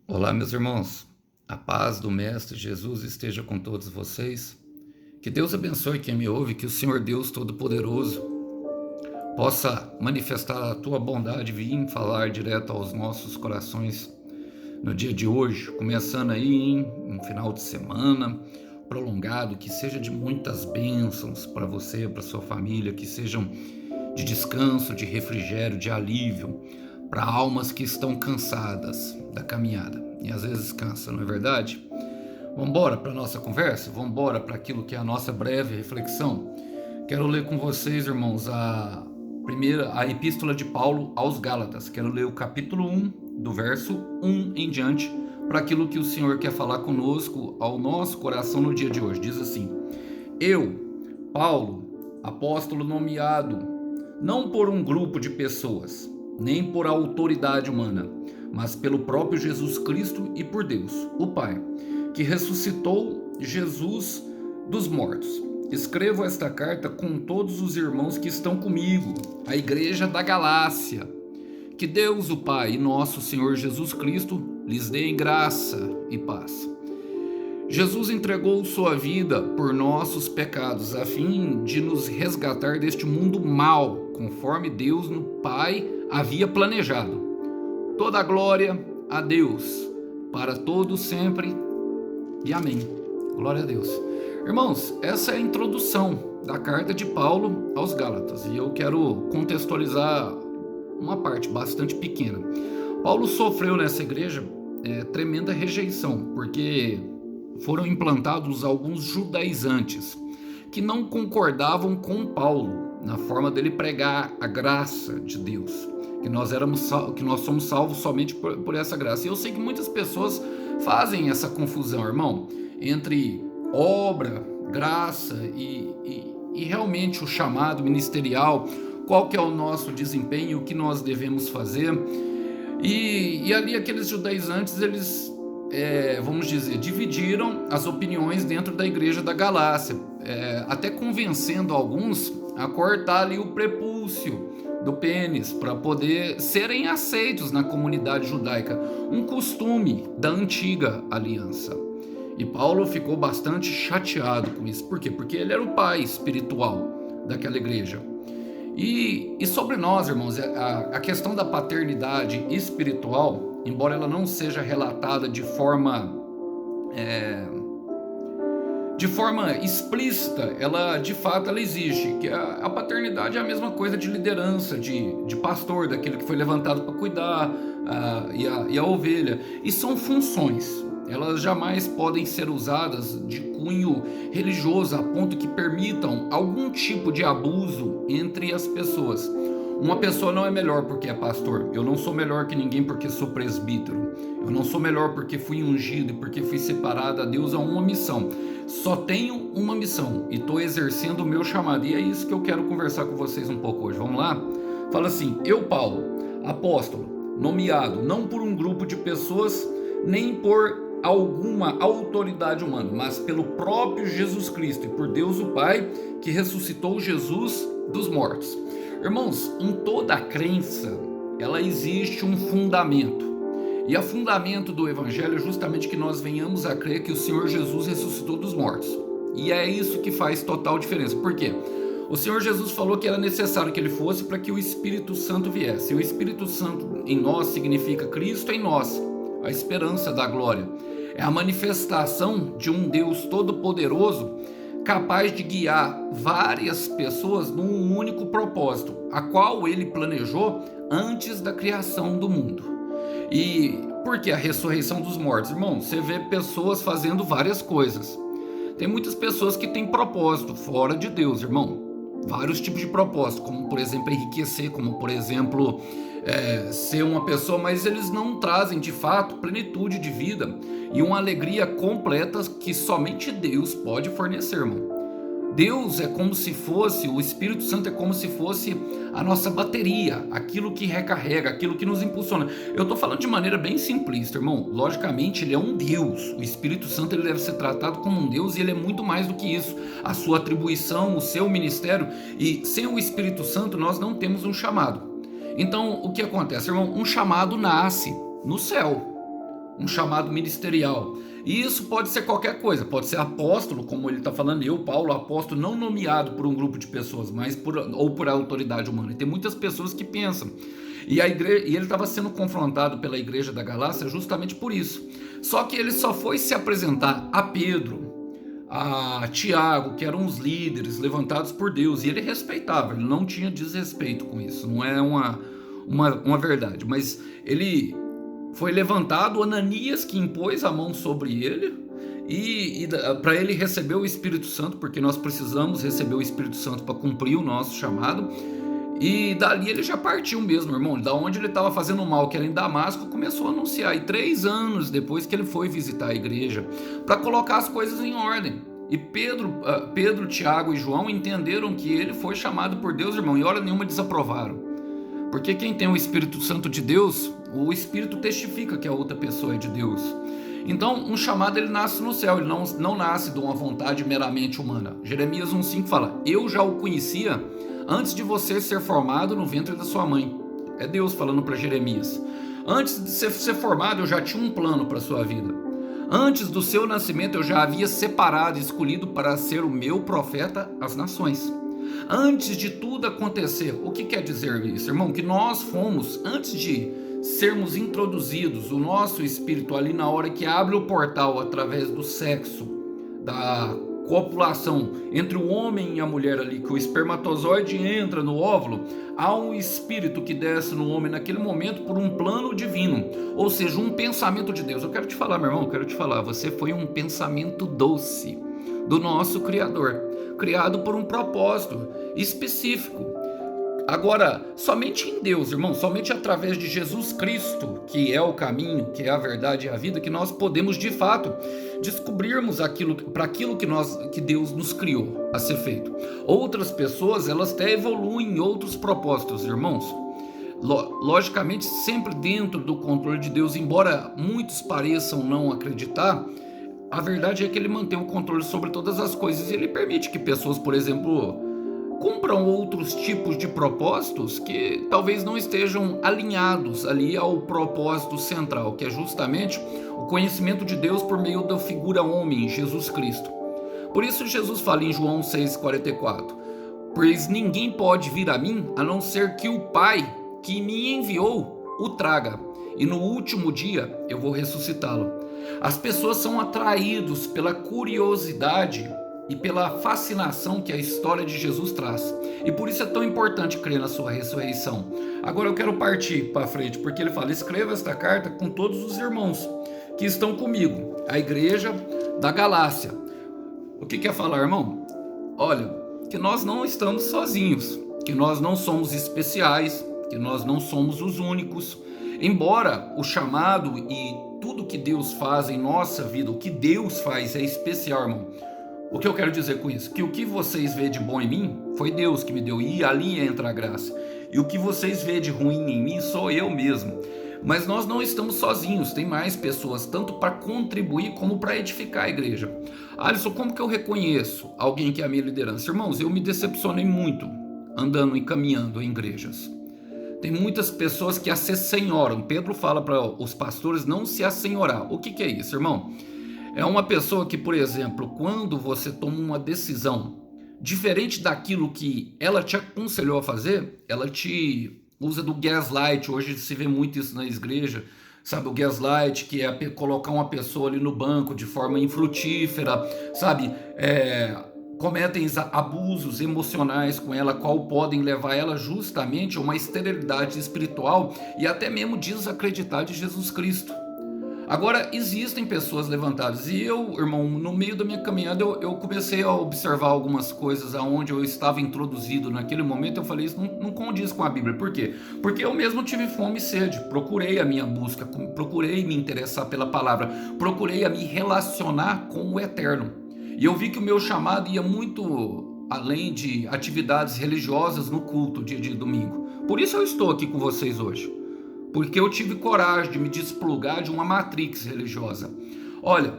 Olá, meus irmãos. A paz do Mestre Jesus esteja com todos vocês. Que Deus abençoe quem me ouve, que o Senhor Deus Todo-Poderoso possa manifestar a tua bondade e vir falar direto aos nossos corações no dia de hoje, começando aí um final de semana prolongado, que seja de muitas bênçãos para você, para sua família, que sejam de descanso, de refrigério, de alívio para almas que estão cansadas da caminhada. E às vezes cansa, não é verdade? Vamos embora para a nossa conversa? Vamos embora para aquilo que é a nossa breve reflexão? Quero ler com vocês, irmãos, a epístola de Paulo aos Gálatas. Quero ler o capítulo 1, do verso 1 em diante, para aquilo que o Senhor quer falar conosco, ao nosso coração no dia de hoje. Diz assim: Eu, Paulo, apóstolo nomeado, não por um grupo de pessoas, nem por autoridade humana, mas pelo próprio Jesus Cristo e por Deus, o Pai, que ressuscitou Jesus dos mortos. Escrevo esta carta com todos os irmãos que estão comigo, a igreja da Galácia. Que Deus, o Pai, e nosso Senhor Jesus Cristo lhes dê graça e paz. Jesus entregou sua vida por nossos pecados, a fim de nos resgatar deste mundo mau, conforme Deus, no Pai, havia planejado. Toda a glória a Deus, para todos sempre, e amém. Glória a Deus. Irmãos, essa é a introdução da carta de Paulo aos Gálatas, e eu quero contextualizar uma parte bastante pequena. Paulo sofreu nessa igreja tremenda rejeição, porque foram implantados alguns judaizantes que não concordavam com Paulo na forma dele pregar a graça de Deus, que nós somos salvos somente por essa graça. E eu sei que muitas pessoas fazem essa confusão, irmão, entre obra, graça e realmente o chamado ministerial, qual que é o nosso desempenho, o que nós devemos fazer. E ali aqueles judaizantes, eles, vamos dizer, dividiram as opiniões dentro da igreja da Galácia, até convencendo alguns a cortar ali o prepúcio do pênis para poder serem aceitos na comunidade judaica, um costume da antiga aliança. E Paulo ficou bastante chateado com isso. Por quê? Porque ele era o pai espiritual daquela igreja. E sobre nós, irmãos, a questão da paternidade espiritual, embora ela não seja relatada de forma explícita, ela de fato ela existe, que a paternidade é a mesma coisa de liderança, de pastor, daquele que foi levantado para cuidar e a ovelha, e são funções. Elas jamais podem ser usadas de cunho religioso a ponto que permitam algum tipo de abuso entre as pessoas. Uma pessoa não é melhor porque é pastor. Eu não sou melhor que ninguém porque sou presbítero. Eu não sou melhor porque fui ungido e porque fui separado a Deus a uma missão. Só tenho uma missão e estou exercendo o meu chamado. E é isso que eu quero conversar com vocês um pouco hoje. Vamos lá? Fala assim: eu, Paulo, apóstolo, nomeado não por um grupo de pessoas, nem por alguma autoridade humana, mas pelo próprio Jesus Cristo e por Deus o Pai, que ressuscitou Jesus dos mortos. Irmãos, em toda crença, ela existe um fundamento. E o fundamento do Evangelho é justamente que nós venhamos a crer que o Senhor Jesus ressuscitou dos mortos. E é isso que faz total diferença. Por quê? O Senhor Jesus falou que era necessário que ele fosse para que o Espírito Santo viesse. E o Espírito Santo em nós significa Cristo em nós, a esperança da glória. É a manifestação de um Deus todo-poderoso, capaz de guiar várias pessoas num único propósito, a qual ele planejou antes da criação do mundo. E por que a ressurreição dos mortos? Irmão, você vê pessoas fazendo várias coisas. Tem muitas pessoas que têm propósito fora de Deus, irmão. Vários tipos de propósito, como por exemplo enriquecer, como por exemplo ser uma pessoa, mas eles não trazem de fato plenitude de vida e uma alegria completa que somente Deus pode fornecer, irmão. Deus é como se fosse, o Espírito Santo é como se fosse a nossa bateria, aquilo que recarrega, aquilo que nos impulsiona. Eu estou falando de maneira bem simplista, irmão. Logicamente, ele é um Deus. O Espírito Santo ele deve ser tratado como um Deus e ele é muito mais do que isso. A sua atribuição, o seu ministério. E sem o Espírito Santo, nós não temos um chamado. Então, o que acontece, irmão? Um chamado nasce no céu. um chamado ministerial. E isso pode ser qualquer coisa, pode ser apóstolo, como ele está falando, eu, Paulo, apóstolo, não nomeado por um grupo de pessoas, mas ou por autoridade humana. E tem muitas pessoas que pensam. E ele estava sendo confrontado pela igreja da Galácia justamente por isso. Só que ele só foi se apresentar a Pedro, a Tiago, que eram os líderes levantados por Deus, e ele respeitava, ele não tinha desrespeito com isso, não é uma verdade, mas ele foi levantado, Ananias que impôs a mão sobre ele, e para ele receber o Espírito Santo, porque nós precisamos receber o Espírito Santo para cumprir o nosso chamado, e dali ele já partiu mesmo, irmão, da onde ele estava fazendo mal, que era em Damasco, começou a anunciar, e 3 anos depois que ele foi visitar a igreja, para colocar as coisas em ordem. E Pedro, Tiago e João entenderam que ele foi chamado por Deus, irmão, e hora nenhuma desaprovaram. Porque quem tem o Espírito Santo de Deus, o Espírito testifica que a outra pessoa é de Deus. Então, um chamado ele nasce no céu, ele não nasce de uma vontade meramente humana. Jeremias 1,5 fala, eu já o conhecia antes de você ser formado no ventre da sua mãe. É Deus falando para Jeremias. Antes de ser formado, eu já tinha um plano para a sua vida. Antes do seu nascimento, eu já havia separado e escolhido para ser o meu profeta às nações. Antes de tudo acontecer, o que quer dizer isso, irmão? Que nós fomos, antes de sermos introduzidos, o nosso espírito ali na hora que abre o portal através do sexo, da copulação entre o homem e a mulher ali, que o espermatozoide entra no óvulo, há um espírito que desce no homem naquele momento por um plano divino, ou seja, um pensamento de Deus. Eu quero te falar, meu irmão, eu quero te falar, você foi um pensamento doce do nosso Criador, criado por um propósito específico. Agora, somente em Deus, irmão, somente através de Jesus Cristo, que é o caminho, que é a verdade e a vida, que nós podemos de fato descobrirmos aquilo que Deus nos criou a ser feito. Outras pessoas, elas até evoluem em outros propósitos, irmãos. Logicamente, sempre dentro do controle de Deus, embora muitos pareçam não acreditar, a verdade é que ele mantém o controle sobre todas as coisas e ele permite que pessoas, por exemplo, cumpram outros tipos de propósitos que talvez não estejam alinhados ali ao propósito central, que é justamente o conhecimento de Deus por meio da figura homem, Jesus Cristo. Por isso Jesus fala em João 6,44, pois ninguém pode vir a mim a não ser que o Pai que me enviou o traga, e no último dia eu vou ressuscitá-lo. As pessoas são atraídas pela curiosidade e pela fascinação que a história de Jesus traz. E por isso é tão importante crer na sua ressurreição. Agora eu quero partir para frente, porque ele fala, escreva esta carta com todos os irmãos que estão comigo, a igreja da Galácia. O que quer falar, irmão? Olha, que nós não estamos sozinhos, que nós não somos especiais, que nós não somos os únicos. Embora o chamado e tudo que Deus faz em nossa vida, o que Deus faz é especial, irmão. O que eu quero dizer com isso? Que o que vocês vê de bom em mim, foi Deus que me deu, e ali entra a graça. E o que vocês vê de ruim em mim, sou eu mesmo. Mas nós não estamos sozinhos, tem mais pessoas, tanto para contribuir como para edificar a igreja. Alisson, como que eu reconheço alguém que é a minha liderança? Irmãos, eu me decepcionei muito andando e caminhando em igrejas. Tem muitas pessoas que se assenhoram. Pedro fala para os pastores não se assenhorar. O que é isso, irmão? É uma pessoa que, por exemplo, quando você toma uma decisão diferente daquilo que ela te aconselhou a fazer, ela te usa do gaslight. Hoje se vê muito isso na igreja, sabe? O gaslight, que é colocar uma pessoa ali no banco de forma infrutífera, sabe? Cometem abusos emocionais com ela, qual podem levar ela justamente a uma esterilidade espiritual e até mesmo desacreditar de Jesus Cristo. Agora, existem pessoas levantadas, e eu, irmão, no meio da minha caminhada, eu comecei a observar algumas coisas aonde eu estava introduzido naquele momento. Eu falei, isso não condiz com a Bíblia. Por quê? Porque eu mesmo tive fome e sede, procurei a minha busca, procurei me interessar pela palavra, procurei a me relacionar com o eterno. E eu vi que o meu chamado ia muito além de atividades religiosas no culto, dia de domingo. Por isso eu estou aqui com vocês hoje. Porque eu tive coragem de me desplugar de uma matrix religiosa. Olha,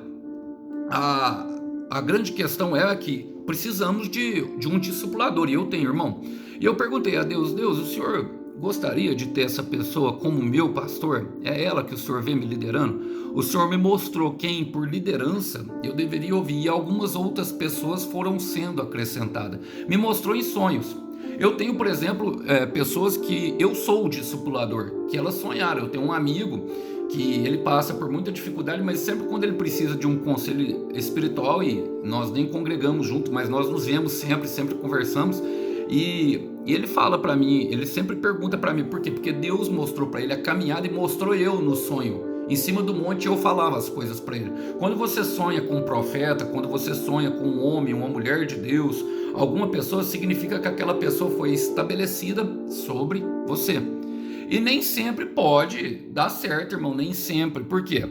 a grande questão é que precisamos de um discipulador, e eu tenho, irmão. E eu perguntei a Deus, o senhor gostaria de ter essa pessoa como meu pastor? É ela que o senhor vê me liderando? O Senhor me mostrou quem, por liderança, eu deveria ouvir, e algumas outras pessoas foram sendo acrescentadas. Me mostrou em sonhos. Eu tenho, por exemplo, pessoas que eu sou o discipulador, que elas sonharam. Eu tenho um amigo que ele passa por muita dificuldade, mas sempre quando ele precisa de um conselho espiritual, e nós nem congregamos junto, mas nós nos vemos sempre conversamos, e ele fala para mim, ele sempre pergunta para mim, por quê? Porque Deus mostrou para ele a caminhada e mostrou eu no sonho. Em cima do monte eu falava as coisas para ele. Quando você sonha com um profeta, quando você sonha com um homem, uma mulher de Deus, alguma pessoa, significa que aquela pessoa foi estabelecida sobre você. E nem sempre pode dar certo, irmão, nem sempre. Por quê?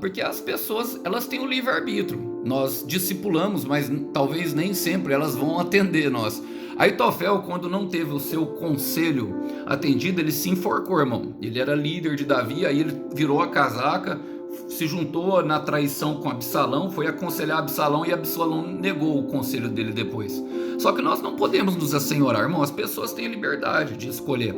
Porque as pessoas, elas têm o livre-arbítrio. Nós discipulamos, mas talvez nem sempre elas vão atender nós. Aitofel, quando não teve o seu conselho atendido, ele se enforcou, irmão. Ele era líder de Davi, aí ele virou a casaca, se juntou na traição com Absalão, foi aconselhar Absalão e Absalão negou o conselho dele depois. Só que nós não podemos nos assenhorar, irmão. As pessoas têm liberdade de escolher.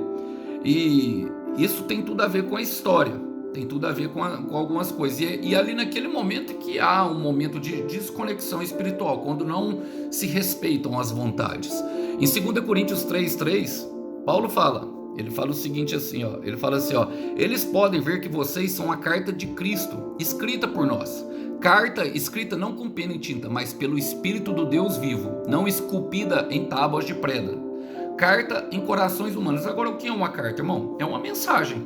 E isso tem tudo a ver com a história, tem tudo a ver com algumas coisas. E ali naquele momento que há um momento de desconexão espiritual, quando não se respeitam as vontades. Em 2 Coríntios 3:3, Paulo fala, ele fala o seguinte assim, ó, ele fala assim, ó, eles podem ver que vocês são a carta de Cristo, escrita por nós. Carta escrita não com pena e tinta, mas pelo Espírito do Deus vivo, não esculpida em tábuas de pedra. Carta em corações humanos. Agora, o que é uma carta, irmão? É uma mensagem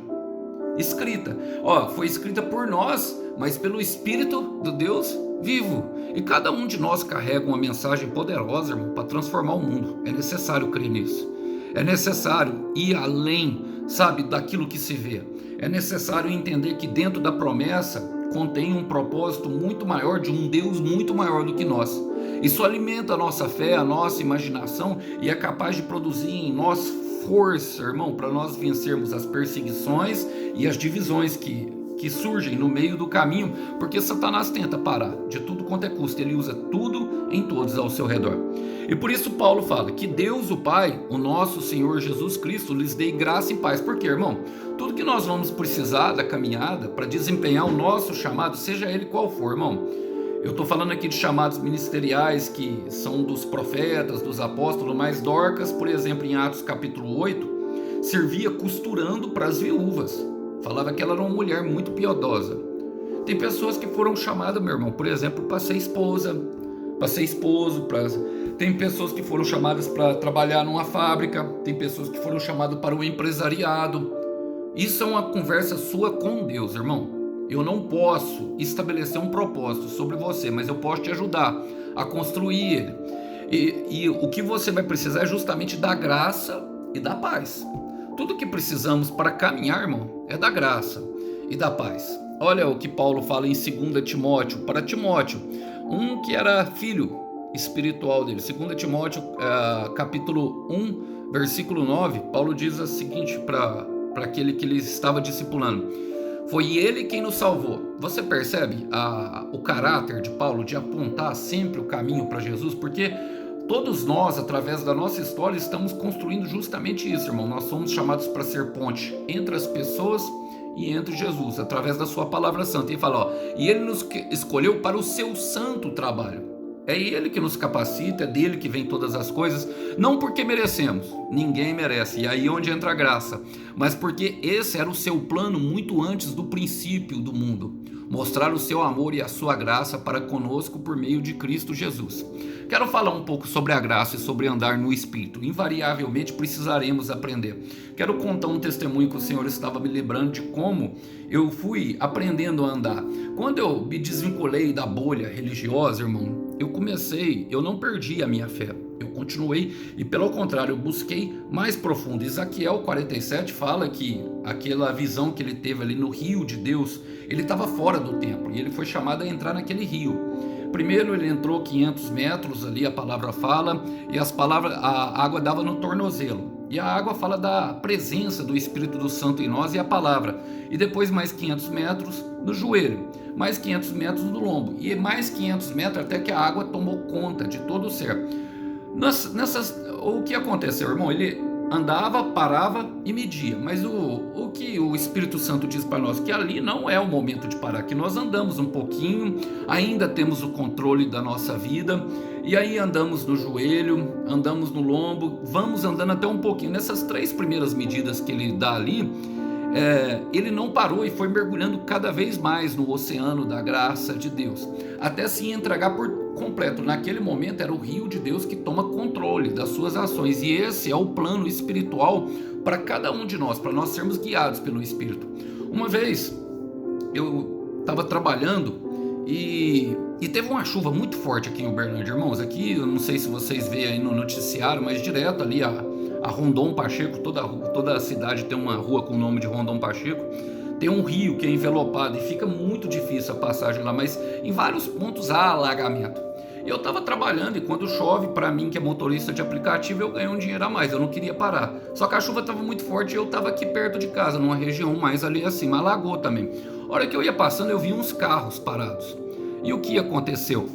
escrita. Ó, foi escrita por nós, mas pelo Espírito do Deus vivo. E cada um de nós carrega uma mensagem poderosa, irmão, para transformar o mundo. É necessário crer nisso. É necessário ir além, sabe, daquilo que se vê. É necessário entender que dentro da promessa contém um propósito muito maior, de um Deus muito maior do que nós. Isso alimenta a nossa fé, a nossa imaginação, e é capaz de produzir em nós força, irmão, para nós vencermos as perseguições e as divisões que surgem no meio do caminho, porque Satanás tenta parar de tudo quanto é custo. Ele usa tudo em todos ao seu redor. E por isso Paulo fala que Deus, o Pai, o nosso Senhor Jesus Cristo, lhes dê graça e paz. Por quê, irmão? Tudo que nós vamos precisar da caminhada para desempenhar o nosso chamado, seja ele qual for, irmão. Eu estou falando aqui de chamados ministeriais que são dos profetas, dos apóstolos, mas Dorcas, por exemplo, em Atos capítulo 8, servia costurando para as viúvas. Falava que ela era uma mulher muito piedosa. Tem pessoas que foram chamadas, meu irmão, por exemplo, para ser esposa, para ser esposo, tem pessoas que foram chamadas para trabalhar numa fábrica, tem pessoas que foram chamadas para o empresariado. Isso é uma conversa sua com Deus, irmão. Eu não posso estabelecer um propósito sobre você, mas eu posso te ajudar a construir ele. E o que você vai precisar é justamente da graça e da paz. Tudo que precisamos para caminhar, irmão, é da graça e da paz. Olha o que Paulo fala em 2 Timóteo, para Timóteo, um que era filho espiritual dele. 2 Timóteo, capítulo 1, versículo 9, Paulo diz o seguinte para aquele que ele estava discipulando: foi ele quem nos salvou. Você percebe o caráter de Paulo de apontar sempre o caminho para Jesus? Porque todos nós, através da nossa história, estamos construindo justamente isso, irmão. Nós somos chamados para ser ponte entre as pessoas e entre Jesus, através da sua palavra santa. Ele fala, ó, e ele nos escolheu para o seu santo trabalho. É ele que nos capacita, é dele que vem todas as coisas, não porque merecemos, ninguém merece, e aí onde entra a graça, mas porque esse era o seu plano muito antes do princípio do mundo, mostrar o seu amor e a sua graça para conosco por meio de Cristo Jesus. Quero falar um pouco sobre a graça e sobre andar no Espírito. Invariavelmente precisaremos aprender. Quero contar um testemunho que o Senhor estava me lembrando de como eu fui aprendendo a andar. Quando eu me desvinculei da bolha religiosa, irmão, eu não perdi a minha fé. Eu continuei e, pelo contrário, eu busquei mais profundo. Ezequiel 47 fala que aquela visão que ele teve ali no rio de Deus, ele estava fora do templo e ele foi chamado a entrar naquele rio. Primeiro ele entrou 500 metros ali, a palavra fala, e a água dava no tornozelo. E a água fala da presença do Espírito do Santo em nós e a palavra. E depois mais 500 metros no joelho, mais 500 metros no lombo, e mais 500 metros até que a água tomou conta de todo o ser. O que aconteceu, irmão? andava, parava e media. Mas o que o Espírito Santo diz para nós? Que ali não é o momento de parar, que nós andamos um pouquinho, ainda temos o controle da nossa vida, e aí andamos no joelho, andamos no lombo, vamos andando até um pouquinho. Nessas 3 primeiras medidas que ele dá ali, ele não parou e foi mergulhando cada vez mais no oceano da graça de Deus, até se entregar por completo. Naquele momento era o rio de Deus que toma controle das suas ações, e esse é o plano espiritual para cada um de nós, para nós sermos guiados pelo Espírito. Uma vez eu estava trabalhando e teve uma chuva muito forte aqui em Uberlândia, irmãos. Aqui, eu não sei se vocês veem aí no noticiário, mas direto ali a Rondon Pacheco, toda a cidade tem uma rua com o nome de Rondon Pacheco, tem um rio que é envelopado e fica muito difícil a passagem lá, mas em vários pontos há alagamento. Eu estava trabalhando e quando chove, para mim que é motorista de aplicativo, eu ganho um dinheiro a mais, eu não queria parar. Só que a chuva estava muito forte e eu estava aqui perto de casa, numa região mais ali acima, alagou também. A hora que eu ia passando, eu vi uns carros parados. E o que aconteceu?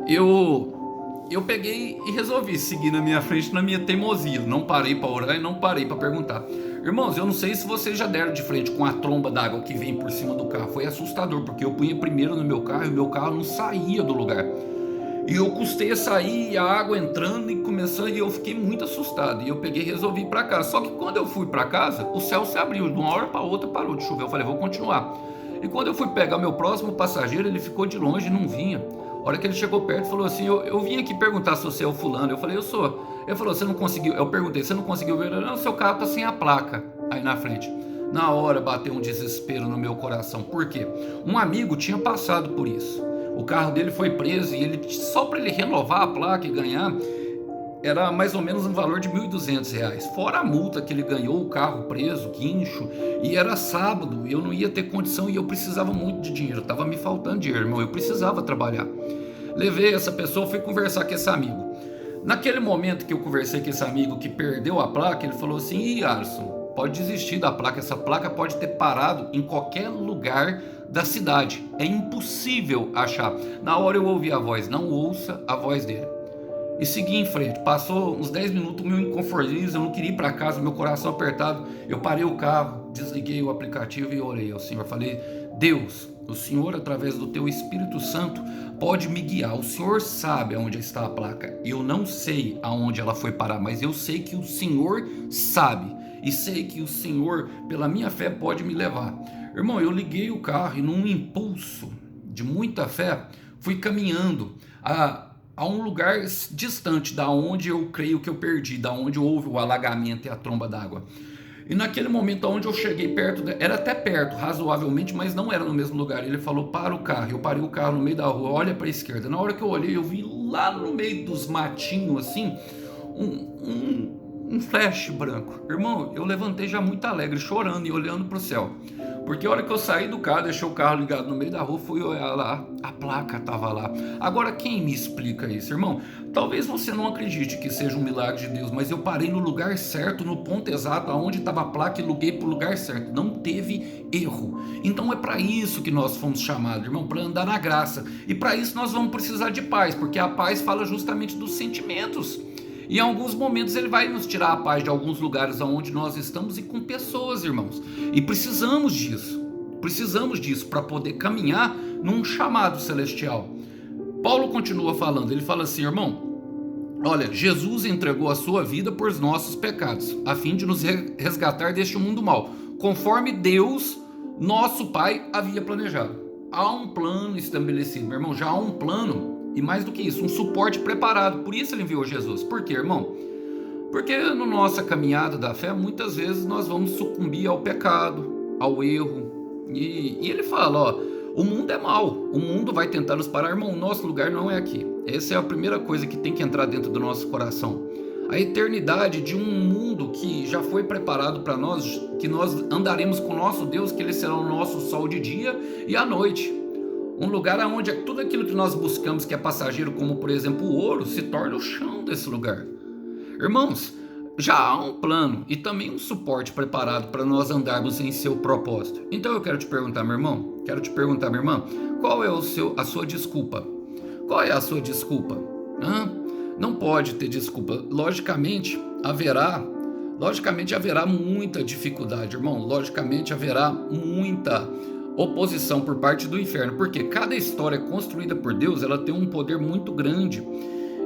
Eu peguei e resolvi seguir na minha frente, na minha teimosia. Não parei para orar e não parei para perguntar. Irmãos, eu não sei se vocês já deram de frente com a tromba d'água que vem por cima do carro. Foi assustador, porque eu punha primeiro no meu carro e o meu carro não saía do lugar. E eu custei a sair, e a água entrando e começando, e eu fiquei muito assustado. E eu peguei e resolvi ir para casa. Só que quando eu fui para casa, o céu se abriu. De uma hora para outra parou de chover. Eu falei, vou continuar. E quando eu fui pegar meu próximo passageiro, ele ficou de longe e não vinha. A hora que ele chegou perto, falou assim, eu vim aqui perguntar se você é o fulano. Eu falei, eu sou. Ele falou, você não conseguiu? Eu perguntei, você não conseguiu ver? Não, seu carro tá sem a placa aí na frente. Na hora bateu um desespero no meu coração. Por quê? Um amigo tinha passado por isso. O carro dele foi preso e ele, só para ele renovar a placa e ganhar, era mais ou menos um valor de R$ 1.200, fora a multa que ele ganhou, o carro preso, guincho, e era sábado, eu não ia ter condição e eu precisava muito de dinheiro, estava me faltando dinheiro, irmão, eu precisava trabalhar. Levei essa pessoa, fui conversar com esse amigo. Naquele momento que eu conversei com esse amigo que perdeu a placa, ele falou assim, Ih, Alisson, pode desistir da placa, essa placa pode ter parado em qualquer lugar da cidade, é impossível achar. Na hora eu ouvi a voz, não ouça a voz dele. E segui em frente, passou uns 10 minutos, meu inconformismo, eu não queria ir para casa, meu coração apertado, eu parei o carro, desliguei o aplicativo e orei ao Senhor, falei, Deus, o Senhor através do teu Espírito Santo pode me guiar, o Senhor sabe aonde está a placa, eu não sei aonde ela foi parar, mas eu sei que o Senhor sabe, e sei que o Senhor, pela minha fé, pode me levar. Irmão, eu liguei o carro e num impulso de muita fé, fui caminhando a um lugar distante da onde eu creio que eu perdi, da onde houve o alagamento e a tromba d'água. E naquele momento onde eu cheguei perto, era até perto, razoavelmente, mas não era no mesmo lugar. Ele falou, para o carro. Eu parei o carro no meio da rua, olha para a esquerda. Na hora que eu olhei, eu vi lá no meio dos matinhos, assim, um flash branco. Irmão, eu levantei já muito alegre, chorando e olhando para o céu. Porque a hora que eu saí do carro, deixei o carro ligado no meio da rua, fui olhar lá, a placa estava lá. Agora, quem me explica isso, irmão? Talvez você não acredite que seja um milagre de Deus, mas eu parei no lugar certo, no ponto exato, aonde estava a placa e liguei para o lugar certo. Não teve erro. Então é para isso que nós fomos chamados, irmão, para andar na graça. E para isso nós vamos precisar de paz, porque a paz fala justamente dos sentimentos. E em alguns momentos ele vai nos tirar a paz de alguns lugares onde nós estamos e com pessoas, irmãos. E precisamos disso para poder caminhar num chamado celestial. Paulo continua falando, ele fala assim, irmão, olha, Jesus entregou a sua vida por nossos pecados, a fim de nos resgatar deste mundo mau, conforme Deus, nosso Pai, havia planejado. Há um plano estabelecido, meu irmão, já há um plano. E mais do que isso, um suporte preparado. Por isso ele enviou Jesus. Por quê, irmão? Porque na nossa caminhada da fé, muitas vezes nós vamos sucumbir ao pecado, ao erro. E ele fala, ó, o mundo é mau, o mundo vai tentar nos parar, irmão, o nosso lugar não é aqui. Essa é a primeira coisa que tem que entrar dentro do nosso coração. A eternidade de um mundo que já foi preparado para nós, que nós andaremos com o nosso Deus, que ele será o nosso sol de dia e à noite. Um lugar onde tudo aquilo que nós buscamos que é passageiro, como por exemplo o ouro, se torna o chão desse lugar. Irmãos, já há um plano e também um suporte preparado para nós andarmos em seu propósito. Então eu quero te perguntar, meu irmão, minha irmã, qual é a sua desculpa? Qual é a sua desculpa? Não pode ter desculpa. Logicamente, haverá Logicamente haverá muita dificuldade, irmão. Logicamente haverá muita oposição por parte do inferno, porque cada história construída por Deus, ela tem um poder muito grande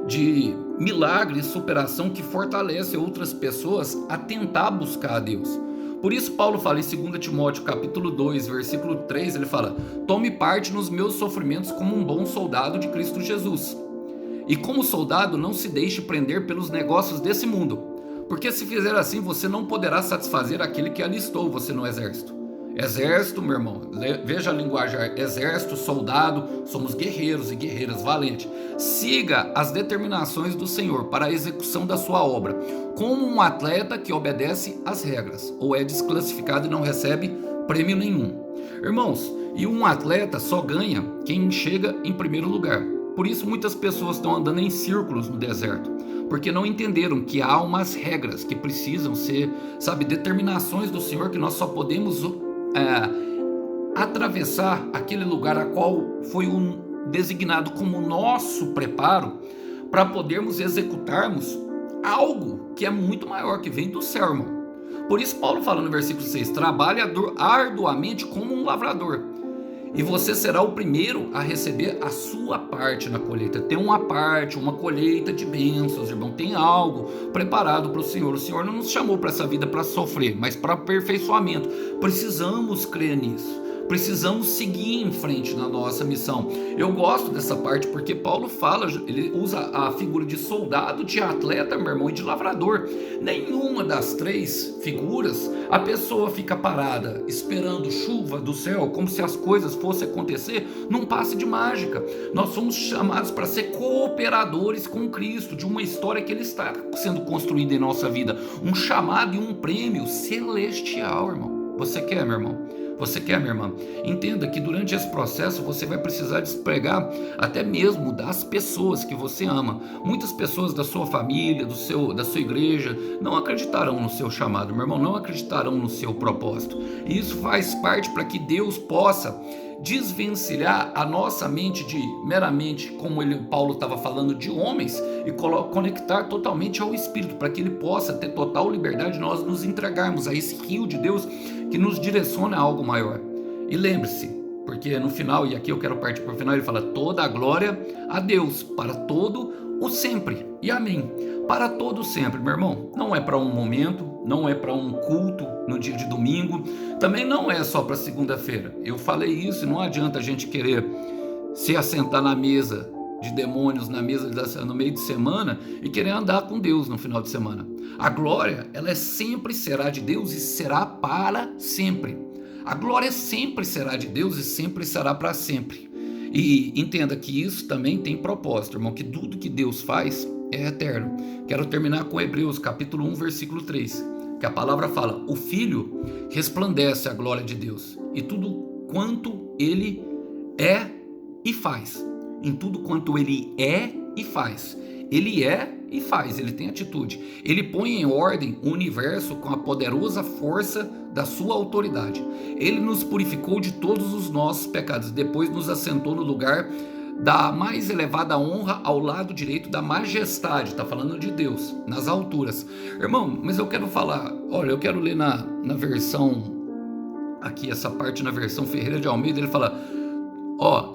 de milagre e superação que fortalece outras pessoas a tentar buscar a Deus. Por isso Paulo fala em 2 Timóteo capítulo 2, versículo 3, ele fala: tome parte nos meus sofrimentos como um bom soldado de Cristo Jesus. E como soldado, não se deixe prender pelos negócios desse mundo, porque se fizer assim, você não poderá satisfazer aquele que alistou você no exército. Exército, meu irmão, veja a linguagem: exército, soldado, somos guerreiros e guerreiras valentes. Siga as determinações do Senhor para a execução da sua obra, como um atleta que obedece às regras, ou é desclassificado e não recebe prêmio nenhum. Irmãos, e um atleta só ganha quem chega em primeiro lugar. Por isso muitas pessoas estão andando em círculos no deserto, porque não entenderam que há umas regras que precisam ser, determinações do Senhor, que nós só podemos atravessar aquele lugar a qual foi designado como nosso preparo para podermos executarmos algo que é muito maior, que vem do céu, irmão. Por isso Paulo fala no versículo 6: trabalhe arduamente como um lavrador, e você será o primeiro a receber a sua parte na colheita. Tem uma parte, uma colheita de bênçãos, irmão. Tem algo preparado para o Senhor. O Senhor não nos chamou para essa vida para sofrer, mas para aperfeiçoamento. Precisamos crer nisso. Precisamos seguir em frente na nossa missão. Eu gosto dessa parte porque Paulo fala, ele usa a figura de soldado, de atleta, meu irmão, e de lavrador. Nenhuma das três figuras a pessoa fica parada esperando chuva do céu, como se as coisas fossem acontecer num passe de mágica. Nós somos chamados para ser cooperadores com Cristo, de uma história que Ele está sendo construída em nossa vida. Um chamado e um prêmio celestial, irmão. Você quer, meu irmão? Você quer, minha irmã? Entenda que durante esse processo você vai precisar despregar até mesmo das pessoas que você ama. Muitas pessoas da sua família, da sua igreja, não acreditarão no seu chamado, meu irmão, não acreditarão no seu propósito. E isso faz parte para que Deus possa desvencilhar a nossa mente de meramente, como Paulo estava falando, de homens, e conectar totalmente ao Espírito, para que ele possa ter total liberdade de nós nos entregarmos a esse rio de Deus que nos direciona a algo maior. E lembre-se, porque no final, e aqui eu quero partir para o final, ele fala: toda a glória a Deus para todo o sempre, e amém. Para todo sempre, meu irmão. Não é para um momento, não é para um culto no dia de domingo, também não é só para segunda-feira. Eu falei isso, e não adianta a gente querer se assentar na mesa de demônios, na mesa no meio de semana, e querer andar com Deus no final de semana. A glória, ela sempre será de Deus e será para sempre. A glória sempre será de Deus e sempre será para sempre. E entenda que isso também tem propósito, irmão, que tudo que Deus faz é eterno. Quero terminar com Hebreus capítulo 1, versículo 3, que a palavra fala: o Filho resplandece a glória de Deus, e tudo quanto Ele é e faz. Em tudo quanto Ele é e faz. Ele é e faz, Ele tem atitude. Ele põe em ordem o universo com a poderosa força da sua autoridade. Ele nos purificou de todos os nossos pecados, depois nos assentou no lugar da mais elevada honra ao lado direito da majestade. Está falando de Deus, nas alturas. Irmão, mas eu quero falar, olha, eu quero ler na versão, aqui essa parte na versão Ferreira de Almeida, ele fala: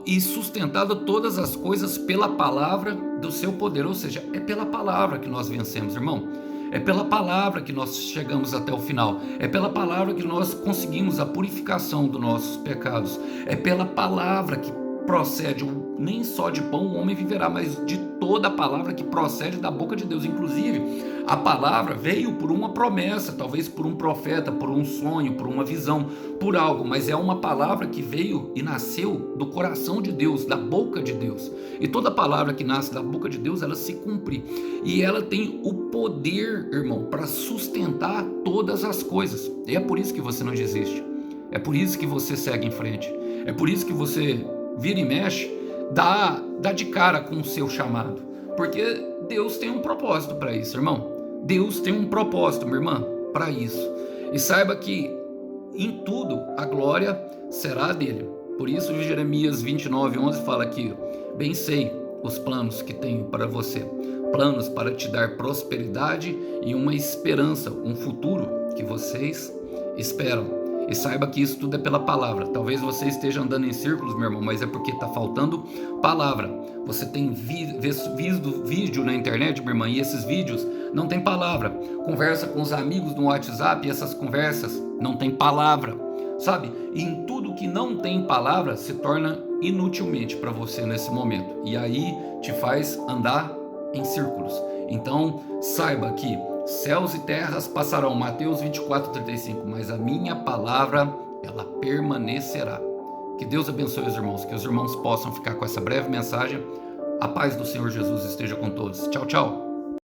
e sustentado todas as coisas pela palavra do seu poder. Ou seja, é pela palavra que nós vencemos, irmão. É pela palavra que nós chegamos até o final. É pela palavra que nós conseguimos a purificação dos nossos pecados. É pela palavra que procede, nem só de pão o homem viverá, mas de toda a palavra que procede da boca de Deus. Inclusive, a palavra veio por uma promessa, talvez por um profeta, por um sonho, por uma visão, por algo, mas é uma palavra que veio e nasceu do coração de Deus, da boca de Deus. E toda palavra que nasce da boca de Deus, ela se cumpre. E ela tem o poder, irmão, para sustentar todas as coisas. E é por isso que você não desiste. É por isso que você segue em frente. É por isso que você vira e mexe, dá de cara com o seu chamado, porque Deus tem um propósito para isso, irmão. Deus tem um propósito, minha irmã, para isso. E saiba que em tudo a glória será dele. Por isso Jeremias 29:11 fala aqui: bem sei os planos que tenho para você, planos para te dar prosperidade e uma esperança, um futuro que vocês esperam. E saiba que isso tudo é pela palavra. Talvez você esteja andando em círculos, meu irmão, mas é porque está faltando palavra. Você tem visto vídeo na internet, minha irmã, e esses vídeos não tem palavra. Conversa com os amigos no WhatsApp e essas conversas não tem palavra, sabe? E em tudo que não tem palavra se torna inutilmente para você nesse momento. E aí te faz andar em círculos. Então, saiba que céus e terras passarão, Mateus 24:35, mas a minha palavra, ela permanecerá. Que Deus abençoe os irmãos, que os irmãos possam ficar com essa breve mensagem. A paz do Senhor Jesus esteja com todos. Tchau, tchau.